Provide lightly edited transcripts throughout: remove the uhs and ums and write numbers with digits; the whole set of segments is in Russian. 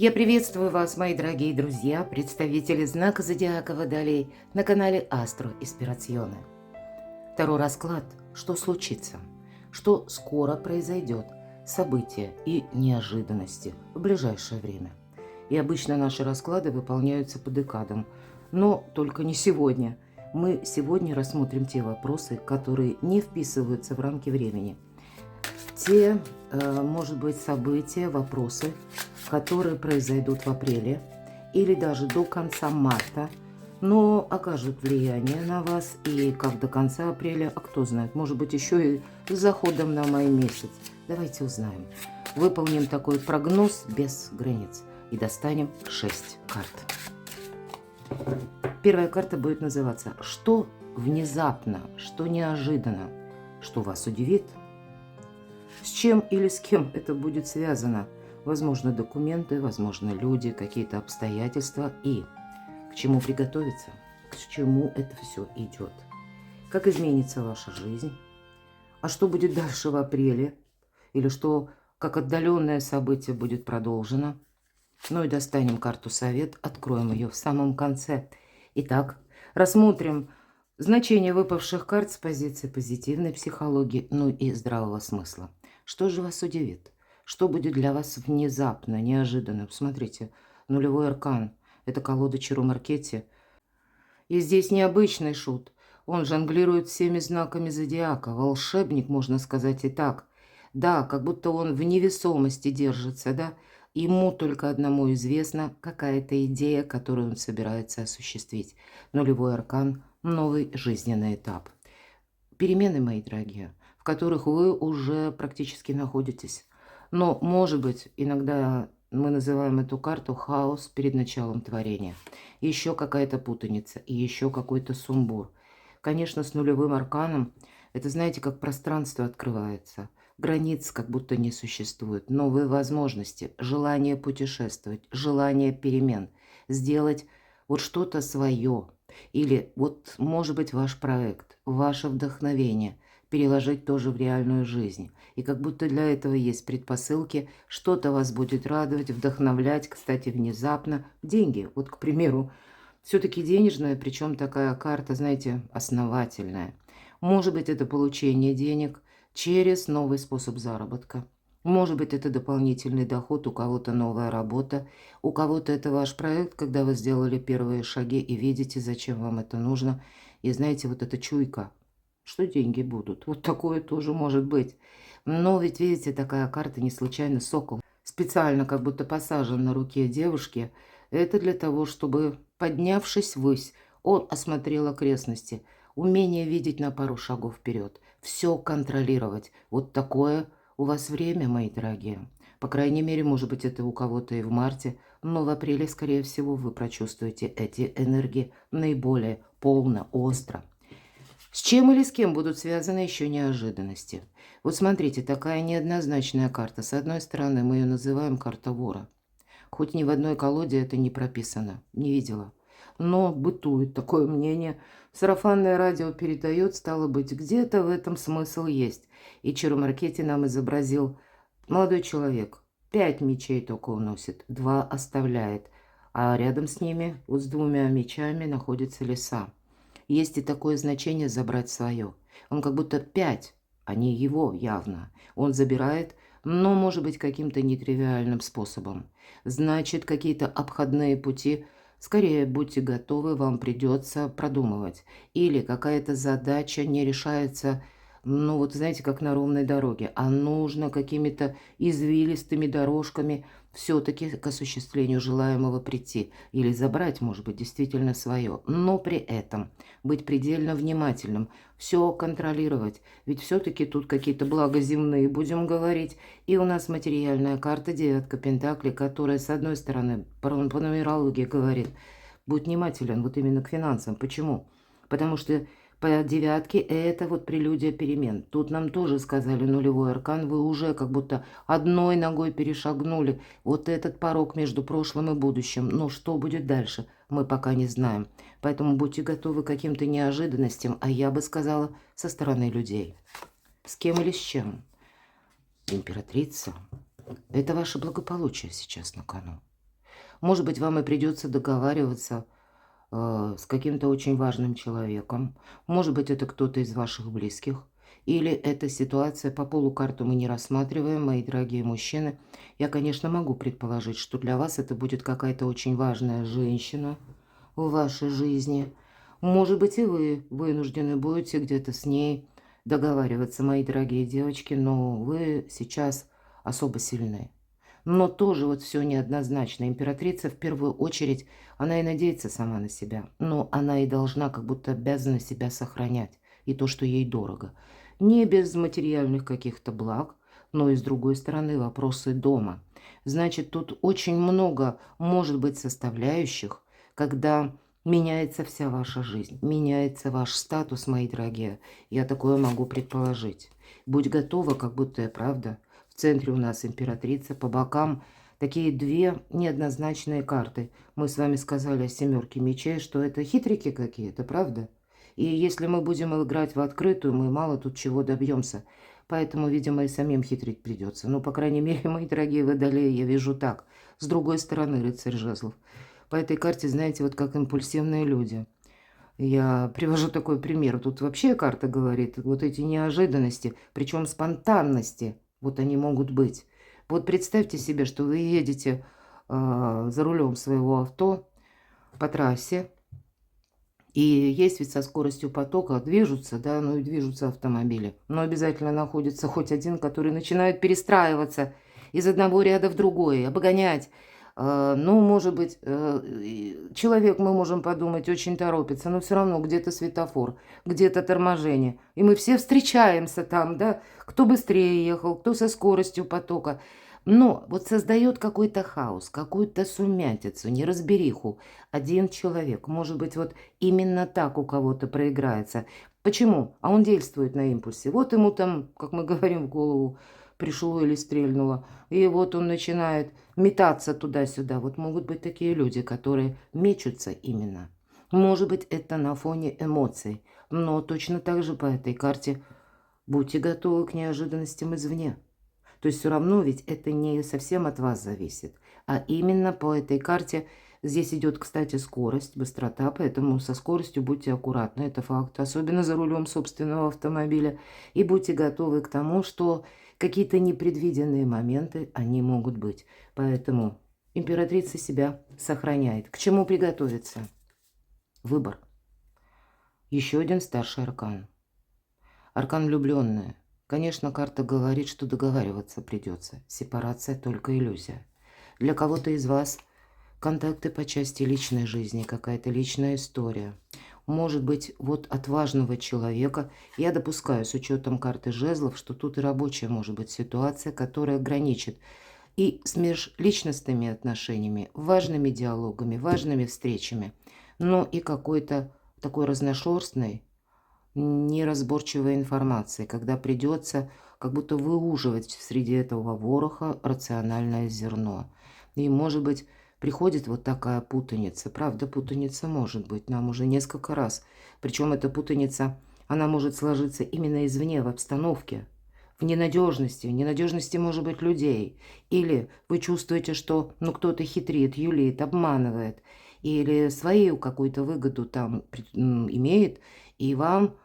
Я приветствую вас, мои дорогие друзья, представители знака Зодиака Водолей на канале Астро Инспирационе. Второй расклад. Что случится? Что скоро произойдет? События и неожиданности в ближайшее время. И обычно наши расклады выполняются по декадам, но только не сегодня. Мы сегодня рассмотрим те вопросы, которые не вписываются в рамки времени. Те, может быть, события, вопросы, которые произойдут в апреле или даже до конца марта, но окажут влияние на вас и как до конца апреля, а кто знает, может быть, еще и с заходом на май месяц. Давайте узнаем. Выполним такой прогноз без границ и достанем 6 карт. Первая карта будет называться «Что внезапно, что неожиданно, что вас удивит?» С чем или с кем это будет связано? Возможно, документы, возможно, люди, какие-то обстоятельства. И к чему приготовиться? К чему это все идет? Как изменится ваша жизнь? А что будет дальше в апреле? Или что, как отдаленное событие будет продолжено? Ну и достанем карту совет, откроем ее в самом конце. Итак, рассмотрим значение выпавших карт с позиции позитивной психологии, ну и здравого смысла. Что же вас удивит? Что будет для вас внезапно, неожиданно? Смотрите, нулевой аркан. Это колода Чару-Маркетти. И здесь необычный шут. Он жонглирует всеми знаками зодиака. Волшебник, можно сказать и так. Да, как будто он в невесомости держится, да? Ему только одному известна какая-то идея, которую он собирается осуществить. Нулевой аркан – новый жизненный этап. Перемены, мои дорогие, в которых вы уже практически находитесь. Но, может быть, иногда мы называем эту карту хаос перед началом творения. Еще какая-то путаница, и еще какой-то сумбур. Конечно, с нулевым арканом это, знаете, как пространство открывается. Границ как будто не существует. Новые возможности, желание путешествовать, желание перемен. Сделать вот что-то свое. Или вот, может быть, ваш проект, ваше вдохновение переложить тоже в реальную жизнь. И как будто для этого есть предпосылки, что-то вас будет радовать, вдохновлять, кстати, внезапно. Деньги, вот, к примеру, все-таки денежная, причем такая карта, знаете, основательная. Может быть, это получение денег через новый способ заработка. Может быть, это дополнительный доход, у кого-то новая работа, у кого-то это ваш проект, когда вы сделали первые шаги и видите, зачем вам это нужно. И знаете, вот эта чуйка, что деньги будут. Вот такое тоже может быть. Но ведь, видите, такая карта не случайно сокол. Специально как будто посажен на руке девушки. Это для того, чтобы, поднявшись ввысь, он осмотрел окрестности. Умение видеть на пару шагов вперед. Все контролировать. Вот такое у вас время, мои дорогие. По крайней мере, может быть, это у кого-то и в марте. Но в апреле, скорее всего, вы прочувствуете эти энергии наиболее полно, остро. С чем или с кем будут связаны еще неожиданности? Вот смотрите, такая неоднозначная карта. С одной стороны, мы ее называем карта вора. Хоть ни в одной колоде это не прописано, не видела. Но бытует такое мнение. Сарафанное радио передает, стало быть, где-то в этом смысл есть. И Чару-Маркетти нам изобразил молодой человек. 5 мечей только уносит, 2 оставляет. А рядом с ними, вот с 2 мечами, находится лиса. Есть и такое значение «забрать свое». Он как будто 5, а не его явно. Он забирает, но, может быть, каким-то нетривиальным способом. Значит, какие-то обходные пути, скорее будьте готовы, вам придется продумывать. Или какая-то задача не решается, ну вот знаете, как на ровной дороге, а нужно какими-то извилистыми дорожками все-таки к осуществлению желаемого прийти. Или забрать, может быть, действительно свое. Но при этом быть предельно внимательным, все контролировать. Ведь все-таки тут какие-то блага земные, будем говорить. И у нас материальная карта, 9 пентаклей, которая, с одной стороны, по нумерологии говорит, будь внимателен вот именно к финансам. Почему? Потому что по 9 это вот прелюдия перемен. Тут нам тоже сказали нулевой аркан, вы уже как будто одной ногой перешагнули вот этот порог между прошлым и будущим. Но что будет дальше, мы пока не знаем. Поэтому будьте готовы к каким-то неожиданностям, а я бы сказала, со стороны людей. С кем или с чем? Императрица. Это ваше благополучие сейчас на кону. Может быть, вам и придется договариваться с каким-то очень важным человеком. Может быть, это кто-то из ваших близких. Или эта ситуация по полукарту мы не рассматриваем, мои дорогие мужчины. Я, конечно, могу предположить, что для вас это будет какая-то очень важная женщина в вашей жизни. Может быть, и вы вынуждены будете где-то с ней договариваться, мои дорогие девочки, но вы сейчас особо сильны. Но тоже вот все неоднозначно. Императрица в первую очередь, она и надеется сама на себя, но она и должна, как будто обязана себя сохранять, и то, что ей дорого. Не без материальных каких-то благ, но и с другой стороны вопросы дома. Значит, тут очень много может быть составляющих, когда меняется вся ваша жизнь, меняется ваш статус, мои дорогие. Я такое могу предположить. Будь готова, как будто я правда. В центре у нас императрица, по бокам такие две неоднозначные карты. Мы с вами сказали о семерке мечей, что это хитрики какие-то, правда? И если мы будем играть в открытую, мы мало тут чего добьемся. Поэтому, видимо, и самим хитрить придется. Ну, по крайней мере, мои дорогие водолеи, я вижу так. С другой стороны, рыцарь жезлов. По этой карте, знаете, вот как импульсивные люди. Я привожу такой пример. Тут вообще карта говорит, вот эти неожиданности, причем спонтанности, вот они могут быть. Вот представьте себе, что вы едете за рулем своего авто по трассе, и есть ведь со скоростью потока движутся, да, ну и движутся автомобили. Но обязательно находится хоть один, который начинает перестраиваться из одного ряда в другой, обгонять. Ну, может быть, человек, мы можем подумать, очень торопится, но все равно где-то светофор, где-то торможение. И мы все встречаемся там, да, кто быстрее ехал, кто со скоростью потока. Но вот создает какой-то хаос, какую-то сумятицу, неразбериху. Один человек, может быть, вот именно так у кого-то проиграется. Почему? А он действует на импульсе. Вот ему там, как мы говорим, в голову пришло или стрельнуло. И вот он начинает метаться туда-сюда. Вот могут быть такие люди, которые мечутся именно. Может быть, это на фоне эмоций. Но точно так же по этой карте будьте готовы к неожиданностям извне. То есть все равно ведь это не совсем от вас зависит. А именно по этой карте здесь идет, кстати, скорость, быстрота, поэтому со скоростью будьте аккуратны, это факт, особенно за рулем собственного автомобиля. И будьте готовы к тому, что какие-то непредвиденные моменты, они могут быть. Поэтому императрица себя сохраняет. К чему приготовиться? Выбор. Еще один старший аркан. Аркан влюбленная. Конечно, карта говорит, что договариваться придется. Сепарация только иллюзия. Для кого-то из вас контакты по части личной жизни, какая-то личная история. Может быть, вот от важного человека, я допускаю с учетом карты жезлов, что тут и рабочая может быть ситуация, которая граничит и с межличностными отношениями, важными диалогами, важными встречами, но и какой-то такой разношерстной, неразборчивой информации, когда придется как будто выуживать среди этого вороха рациональное зерно. И, может быть, приходит вот такая путаница. Правда, путаница может быть. Нам уже несколько раз. Причем эта путаница, она может сложиться именно извне, в обстановке, в ненадежности, может быть, людей. Или вы чувствуете, что ну, кто-то хитрит, юлит, обманывает, или свою какую-то выгоду там имеет, и вам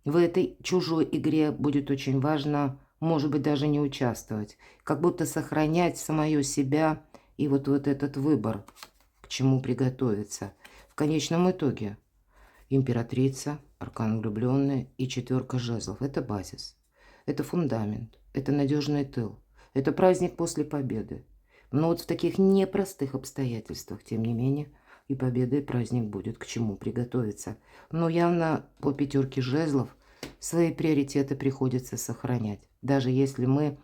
в этой чужой игре будет очень важно, может быть, даже не участвовать. Как будто сохранять самое себя и вот этот выбор, к чему приготовиться. В конечном итоге императрица, аркан влюбленная и четверка жезлов. Это базис, это фундамент, это надежный тыл, это праздник после победы. Но вот в таких непростых обстоятельствах, тем не менее, и победа, и праздник будет, к чему приготовиться. Но явно по пятерке жезлов свои приоритеты приходится сохранять. Даже если мы,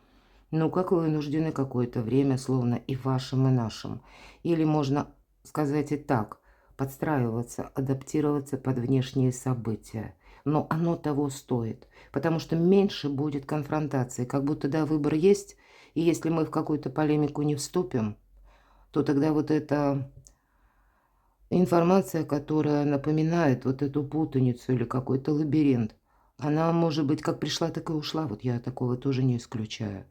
ну, как вынуждены какое-то время, словно и вашим, и нашим. Или можно сказать и так, подстраиваться, адаптироваться под внешние события. Но оно того стоит, потому что меньше будет конфронтации, как будто, да, выбор есть, и если мы в какую-то полемику не вступим, то тогда вот эта информация, которая напоминает вот эту путаницу или какой-то лабиринт, она, может быть, как пришла, так и ушла. Вот я такого тоже не исключаю.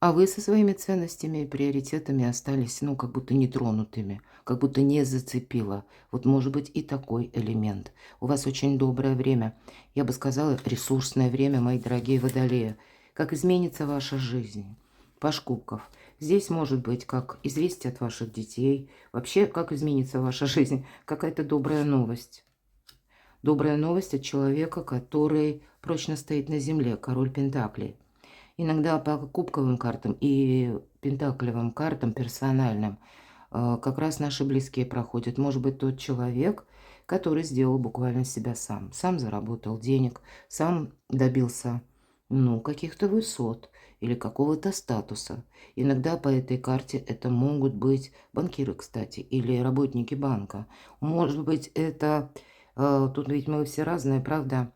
А вы со своими ценностями и приоритетами остались, ну, как будто нетронутыми, как будто не зацепило. Вот может быть и такой элемент. У вас очень доброе время, я бы сказала, ресурсное время, мои дорогие водолеи. Как изменится ваша жизнь? Паш кубков. Здесь может быть как известие от ваших детей. Вообще, как изменится ваша жизнь? Какая-то добрая новость. Добрая новость от человека, который прочно стоит на земле, король Пентаклей. Иногда по кубковым картам и пентаклевым картам персональным как раз наши близкие проходят. Может быть, тот человек, который сделал буквально себя сам. Сам заработал денег, сам добился, ну, каких-то высот или какого-то статуса. Иногда по этой карте это могут быть банкиры, кстати, или работники банка. Может быть, это... Тут ведь мы все разные, правда?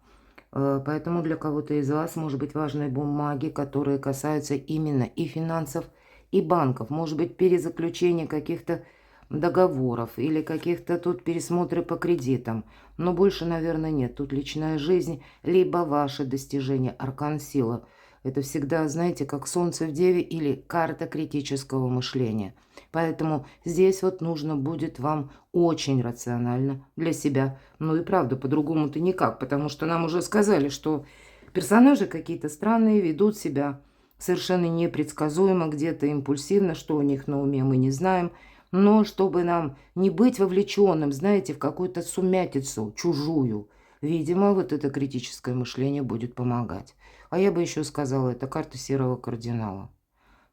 Поэтому для кого-то из вас может быть важны бумаги, которые касаются именно и финансов, и банков. Может быть, перезаключение каких-то договоров или каких-то тут пересмотры по кредитам. Но больше, наверное, нет. Тут личная жизнь, либо ваши достижения, аркан сила. Это всегда, знаете, как солнце в деве или карта критического мышления. Поэтому здесь вот нужно будет вам очень рационально для себя. Ну и правда, по-другому-то никак, потому что нам уже сказали, что персонажи какие-то странные, ведут себя совершенно непредсказуемо, где-то импульсивно, что у них на уме мы не знаем. Но чтобы нам не быть вовлеченным, знаете, в какую-то сумятицу чужую, видимо, вот это критическое мышление будет помогать. А я бы еще сказала, это карта серого кардинала.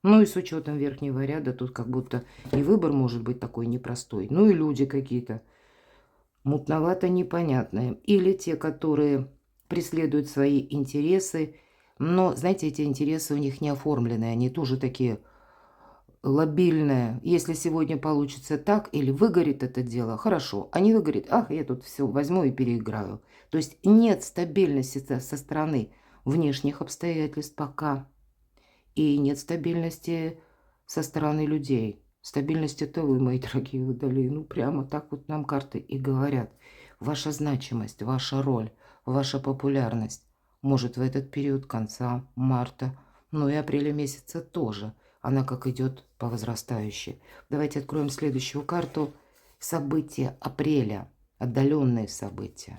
Ну и с учетом верхнего ряда, тут как будто и выбор может быть такой непростой. Ну и люди какие-то мутновато непонятные. Или те, которые преследуют свои интересы, но, знаете, эти интересы у них не оформленные, они тоже такие лобильные. Если сегодня получится так или выгорит это дело, хорошо. А не выгорит, ах, я тут все возьму и переиграю. То есть нет стабильности со стороны внешних обстоятельств пока. И нет стабильности со стороны людей. Стабильность – это вы, мои дорогие водолеи. Ну, прямо так вот нам карты и говорят. Ваша значимость, ваша роль, ваша популярность может в этот период конца марта, ну и апреля месяца тоже. Она как идет по возрастающей. Давайте откроем следующую карту. События апреля. Отдаленные события.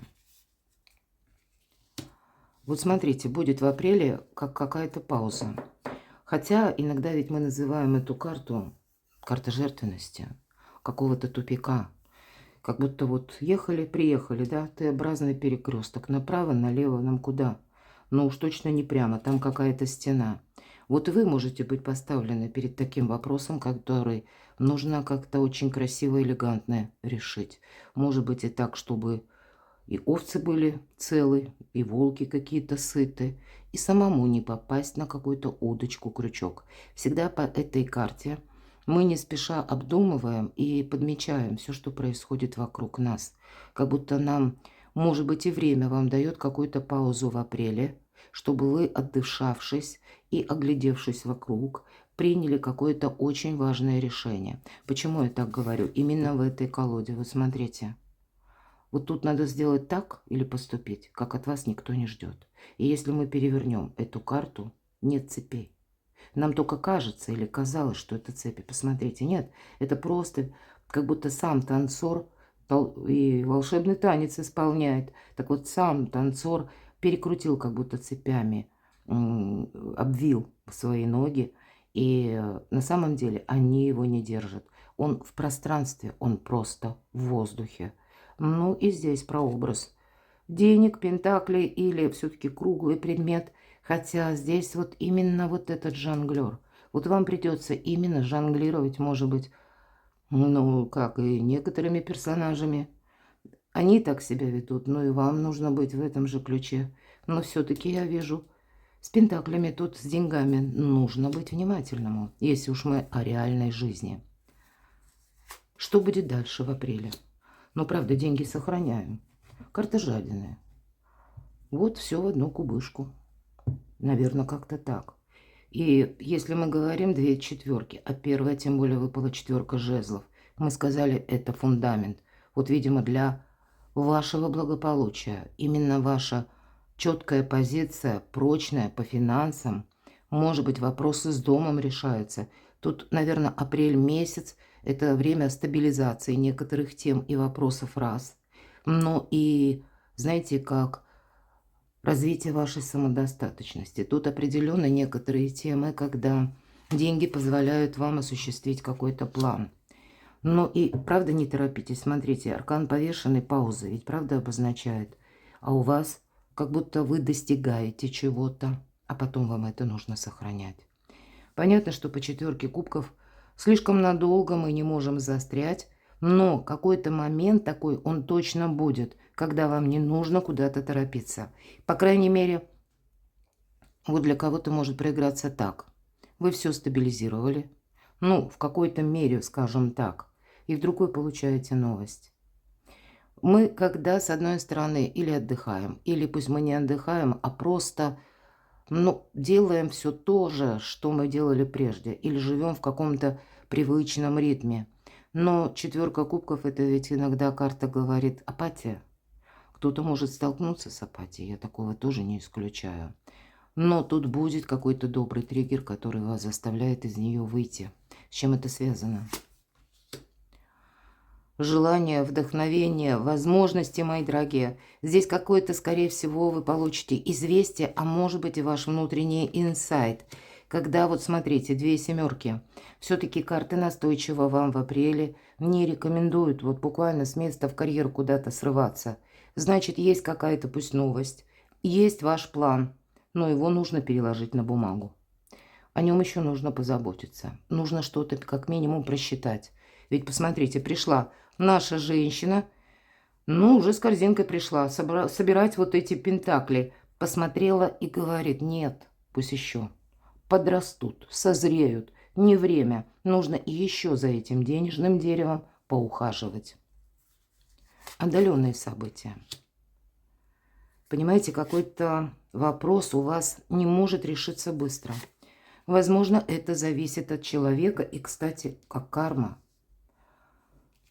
Вот смотрите, будет в апреле как какая-то пауза. Хотя иногда ведь мы называем эту карту карта жертвенности, какого-то тупика. Как будто вот ехали, приехали, да, Т-образный перекресток. Направо, налево, нам куда? Но уж точно не прямо, там какая-то стена. Вот вы можете быть поставлены перед таким вопросом, который нужно как-то очень красиво, элегантно решить. Может быть и так, чтобы и овцы были целы, и волки какие-то сыты, и самому не попасть на какую-то удочку, крючок. Всегда по этой карте мы не спеша обдумываем и подмечаем все, что происходит вокруг нас. Как будто нам, может быть, и время вам дает какую-то паузу в апреле, чтобы вы, отдышавшись и оглядевшись вокруг, приняли какое-то очень важное решение. Почему я так говорю? Именно в этой колоде. Вы смотрите. Вот тут надо сделать так или поступить, как от вас никто не ждет. И если мы перевернем эту карту, нет цепей. Нам только кажется или казалось, что это цепи. Посмотрите, нет, это просто как будто сам танцор и волшебный танец исполняет. Так вот сам танцор перекрутил как будто цепями, обвил свои ноги. И на самом деле они его не держат. Он в пространстве, он просто в воздухе. Ну и здесь прообраз денег, пентаклей или все-таки круглый предмет. Хотя здесь вот именно вот этот жонглер. Вот вам придется именно жонглировать, может быть, ну, как и некоторыми персонажами. Они так себя ведут, но и вам нужно быть в этом же ключе. Но все-таки я вижу, с пентаклями тут, с деньгами нужно быть внимательному, если уж мы о реальной жизни. Что будет дальше в апреле? Но, правда, деньги сохраняем. Карта жадины. Вот все в одну кубышку. Наверное, как-то так. И если мы говорим две четверки, а первая, тем более, выпала четверка жезлов, мы сказали, это фундамент. Вот, видимо, для вашего благополучия, именно ваша четкая позиция, прочная по финансам, Может быть, вопросы с домом решаются. Тут, наверное, апрель месяц– это время стабилизации некоторых тем и вопросов раз. Ну и, знаете, как развитие вашей самодостаточности. Тут определенно некоторые темы, когда деньги позволяют вам осуществить какой-то план. Ну и правда не торопитесь. Смотрите, аркан повешенный, пауза, ведь правда обозначает. А у вас как будто вы достигаете чего-то, а потом вам это нужно сохранять. Понятно, что по четверке кубков слишком надолго мы не можем застрять, но какой-то момент такой, он точно будет, когда вам не нужно куда-то торопиться. По крайней мере, вот для кого-то может проиграться так. Вы все стабилизировали, ну, в какой-то мере, скажем так, и вдруг вы получаете новость. Мы, когда, с одной стороны, или отдыхаем, или пусть мы не отдыхаем, а просто, ну, делаем все то же, что мы делали прежде, или живем в каком-то привычном ритме. Но четверка кубков– это ведь иногда карта говорит апатия. Кто-то может столкнуться с апатией, я такого тоже не исключаю. Но тут будет какой-то добрый триггер, который вас заставляет из нее выйти. С чем это связано? Желание, вдохновение, возможности, мои дорогие. Здесь какое-то, скорее всего, вы получите известие, а может быть и ваш внутренний инсайт. Когда, вот смотрите, 2 семерки. Все-таки карты настойчиво вам в апреле не рекомендуют вот буквально с места в карьер куда-то срываться. Значит, есть какая-то пусть новость, есть ваш план, но его нужно переложить на бумагу. О нем еще нужно позаботиться. Нужно что-то как минимум просчитать. Ведь посмотрите, пришла наша женщина, ну, уже с корзинкой пришла, собирать вот эти пентакли. Посмотрела и говорит, нет, пусть еще подрастут, созреют, не время. Нужно и еще за этим денежным деревом поухаживать. Отдаленные события. Понимаете, какой-то вопрос у вас не может решиться быстро. Возможно, это зависит от человека и, кстати, как карма.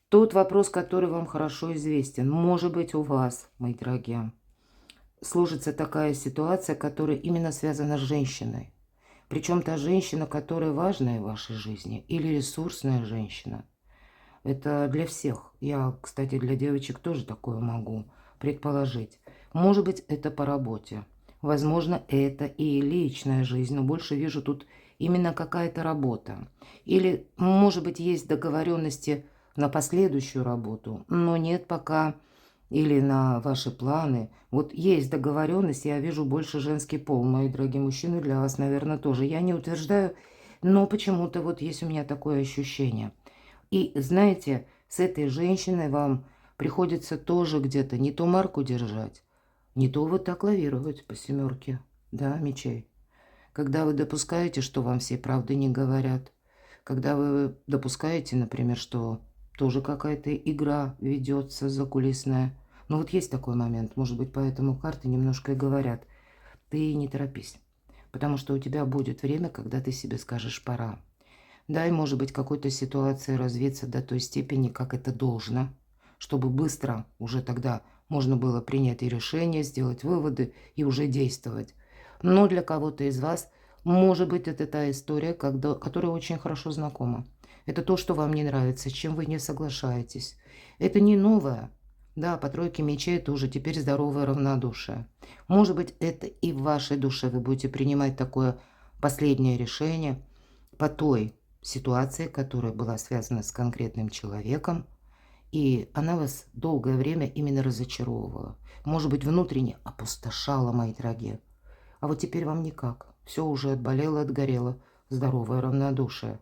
Тот вопрос, который вам хорошо известен, может быть у вас, мои дорогие, сложится такая ситуация, которая именно связана с женщиной. Причем та женщина, которая важная в вашей жизни, или ресурсная женщина. Это для всех. Я, кстати, для девочек тоже такое могу предположить. Может быть, это по работе. Возможно, это и личная жизнь, но больше вижу тут именно какая-то работа. Или, может быть, есть договоренности на последующую работу, но нет пока, или на ваши планы. Вот есть договоренность, я вижу больше женский пол, мои дорогие мужчины, для вас, наверное, тоже. Я не утверждаю, но почему-то вот есть у меня такое ощущение. И знаете, с этой женщиной вам приходится тоже где-то не то марку держать, не то вот так лавировать по семерке, да, мечей. Когда вы допускаете, что вам все правды не говорят, когда вы допускаете, например, что тоже какая-то игра ведется закулисная. Ну вот есть такой момент, может быть, поэтому карты немножко и говорят, ты не торопись, потому что у тебя будет время, когда ты себе скажешь «пора». Дай, может быть, какой-то ситуации развиться до той степени, как это должно, чтобы быстро уже тогда можно было принять и решение, сделать выводы и уже действовать. Но для кого-то из вас, может быть, это та история, которая очень хорошо знакома. Это то, что вам не нравится, с чем вы не соглашаетесь. Это не новое. Да, по тройке мечей это уже теперь здоровое равнодушие. Может быть, это и в вашей душе вы будете принимать такое последнее решение по той ситуации, которая была связана с конкретным человеком, и она вас долгое время именно разочаровывала. Может быть, внутренне опустошала, мои дорогие. А вот теперь вам никак. Все уже отболело, отгорело. Здоровое равнодушие.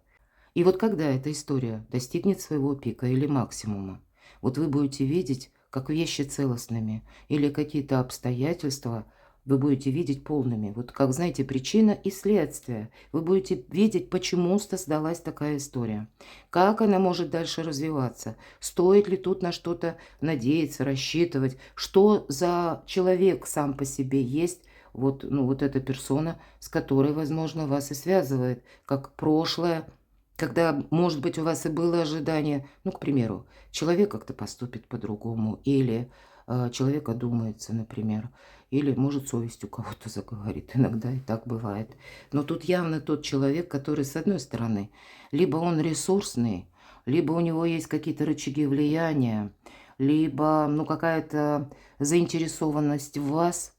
И вот когда эта история достигнет своего пика или максимума, вот вы будете видеть, как вещи целостными или какие-то обстоятельства вы будете видеть полными. Вот как, знаете, причина и следствие. Вы будете видеть, почему создалась такая история. Как она может дальше развиваться. Стоит ли тут на что-то надеяться, рассчитывать. Что за человек сам по себе есть. Вот, ну, вот эта персона, с которой, возможно, вас и связывает. Как прошлое. Когда, может быть, у вас и было ожидание, ну, к примеру, человек как-то поступит по-другому. Или человек одумается, например. Или, может, совесть у кого-то заговорит. Иногда и так бывает. Но тут явно тот человек, который, с одной стороны, либо он ресурсный, либо у него есть какие-то рычаги влияния, либо, ну, какая-то заинтересованность в вас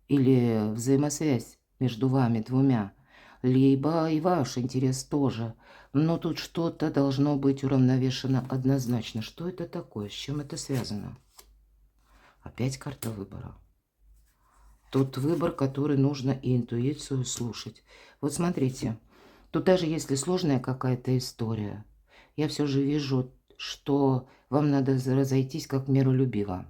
или взаимосвязь между вами двумя, либо и ваш интерес тоже. Но тут что-то должно быть уравновешено однозначно. Что это такое? С чем это связано? Опять карта выбора. Тот выбор, который нужно и интуицию слушать. Вот смотрите, тут даже если сложная какая-то история, я все же вижу, что вам надо разойтись как миролюбиво,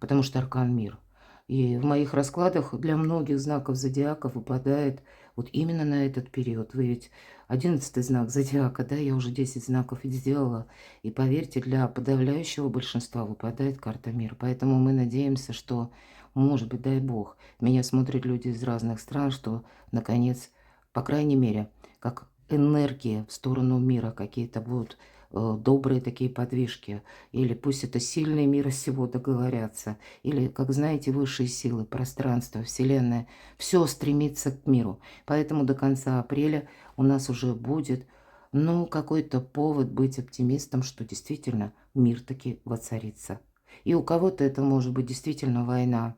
потому что аркан мир. И в моих раскладах для многих знаков зодиака выпадает вот именно на этот период. Вы ведь 11-й знак зодиака, да, я уже 10 знаков ведь сделала. И поверьте, для подавляющего большинства выпадает карта мир. Поэтому мы надеемся, что, может быть, дай бог, меня смотрят люди из разных стран, что, наконец, по крайней мере, как энергии в сторону мира какие-то будут добрые такие подвижки, или пусть это сильные мира сего договорятся, или, как знаете, высшие силы, пространство, Вселенная, все стремится к миру. Поэтому до конца апреля у нас уже будет, ну, какой-то повод быть оптимистом, что действительно мир таки воцарится. И у кого-то это может быть действительно война.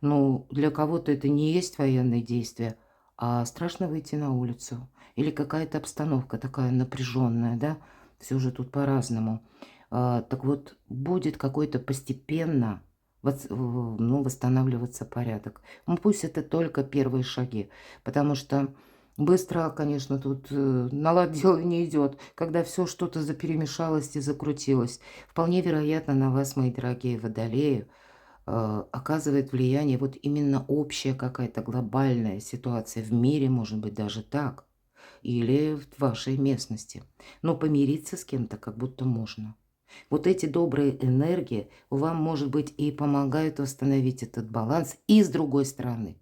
Ну, для кого-то это не есть военные действия, а страшно выйти на улицу. Или какая-то обстановка такая напряженная, да, все же тут по-разному. Так вот, будет какой-то постепенно ну, восстанавливаться порядок. Ну, пусть это только первые шаги, потому что быстро, конечно, тут на лад дело не идет, когда все что-то заперемешалось и закрутилось. Вполне вероятно, на вас, мои дорогие водолеи, оказывает влияние вот именно общая какая-то глобальная ситуация в мире, может быть, даже так, или в вашей местности. Но помириться с кем-то как будто можно. Вот эти добрые энергии вам, может быть, и помогают восстановить этот баланс. И с другой стороны,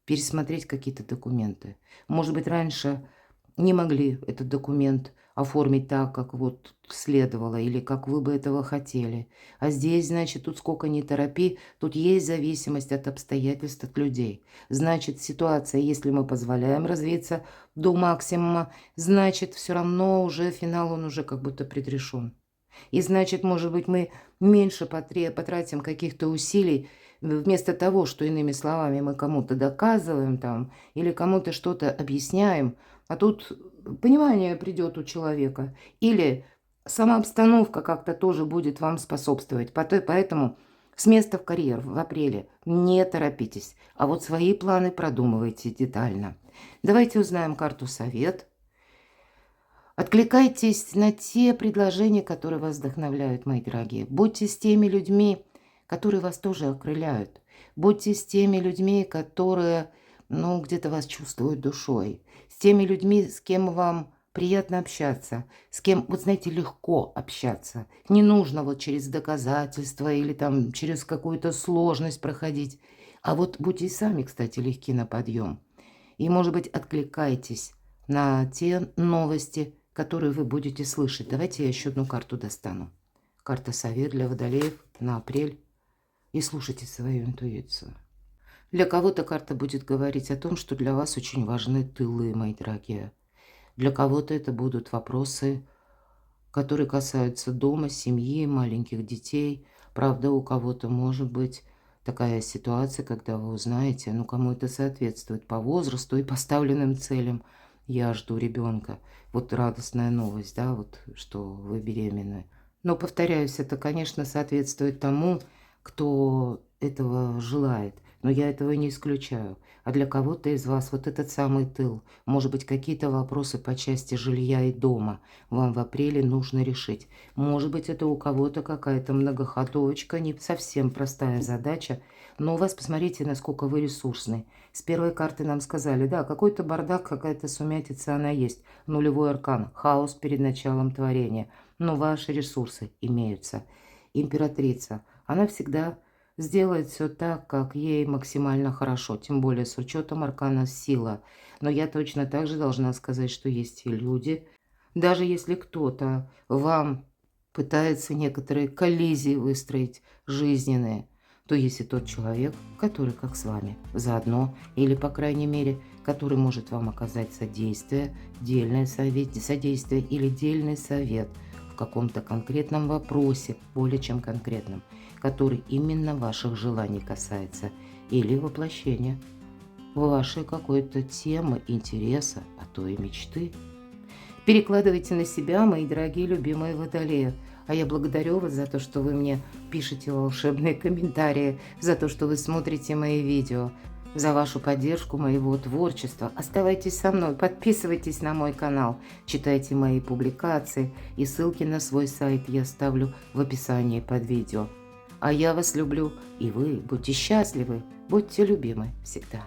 пересмотреть какие-то документы. Может быть, раньше не могли этот документ оформить так, как вот следовало, или как вы бы этого хотели. А здесь, значит, тут сколько ни торопи, тут есть зависимость от обстоятельств, от людей. Значит, ситуация, если мы позволяем развиться до максимума, значит, все равно уже финал, он уже как будто предрешен. И значит, может быть, мы меньше потратим каких-то усилий, вместо того, что, иными словами, мы кому-то доказываем там или кому-то что-то объясняем, а тут понимание придет у человека. Или сама обстановка как-то тоже будет вам способствовать. Поэтому с места в карьер в апреле не торопитесь, а вот свои планы продумывайте детально. Давайте узнаем карту «Совет». Откликайтесь на те предложения, которые вас вдохновляют, мои дорогие. Будьте с теми людьми, которые вас тоже окрыляют. Будьте с теми людьми, которые, ну, где-то вас чувствуют душой. С теми людьми, с кем вам приятно общаться, с кем, вот знаете, легко общаться. Не нужно вот через доказательства или там через какую-то сложность проходить. А вот будьте сами, кстати, легки на подъем. И, может быть, откликайтесь на те новости, которые вы будете слышать. Давайте я еще одну карту достану. Карта «Совет» для водолеев на апрель. И слушайте свою интуицию. Для кого-то карта будет говорить о том, что для вас очень важны тылы, мои дорогие. Для кого-то это будут вопросы, которые касаются дома, семьи, маленьких детей. Правда, у кого-то может быть такая ситуация, когда вы узнаете, ну, кому это соответствует по возрасту и поставленным целям. Я жду ребенка. Вот радостная новость, да, вот что вы беременны. Но, повторяюсь, это, конечно, соответствует тому, кто этого желает. Но я этого не исключаю. А для кого-то из вас вот этот самый тыл, может быть, какие-то вопросы по части жилья и дома вам в апреле нужно решить. Может быть, это у кого-то какая-то многоходовочка, не совсем простая задача, но у вас, посмотрите, насколько вы ресурсны. С первой карты нам сказали, да, какой-то бардак, какая-то сумятица она есть. Нулевой аркан, хаос перед началом творения. Но ваши ресурсы имеются. Императрица, она всегда сделает все так, как ей максимально хорошо, тем более с учетом аркана сила. Но я точно так же должна сказать, что есть и люди, даже если кто-то вам пытается некоторые коллизии выстроить жизненные, то есть и тот человек, который как с вами заодно, или, по крайней мере, который может вам оказать содействие, содействие или дельный совет в каком-то конкретном вопросе, более чем конкретном, который именно ваших желаний касается, или воплощения вашей какой-то темы, интереса, а то и мечты. Перекладывайте на себя, мои дорогие любимые водолеи. А я благодарю вас за то, что вы мне пишете волшебные комментарии, за то, что вы смотрите мои видео, за вашу поддержку моего творчества. Оставайтесь со мной, подписывайтесь на мой канал, читайте мои публикации, и ссылки на свой сайт я оставлю в описании под видео. А я вас люблю, и вы будьте счастливы, будьте любимы всегда.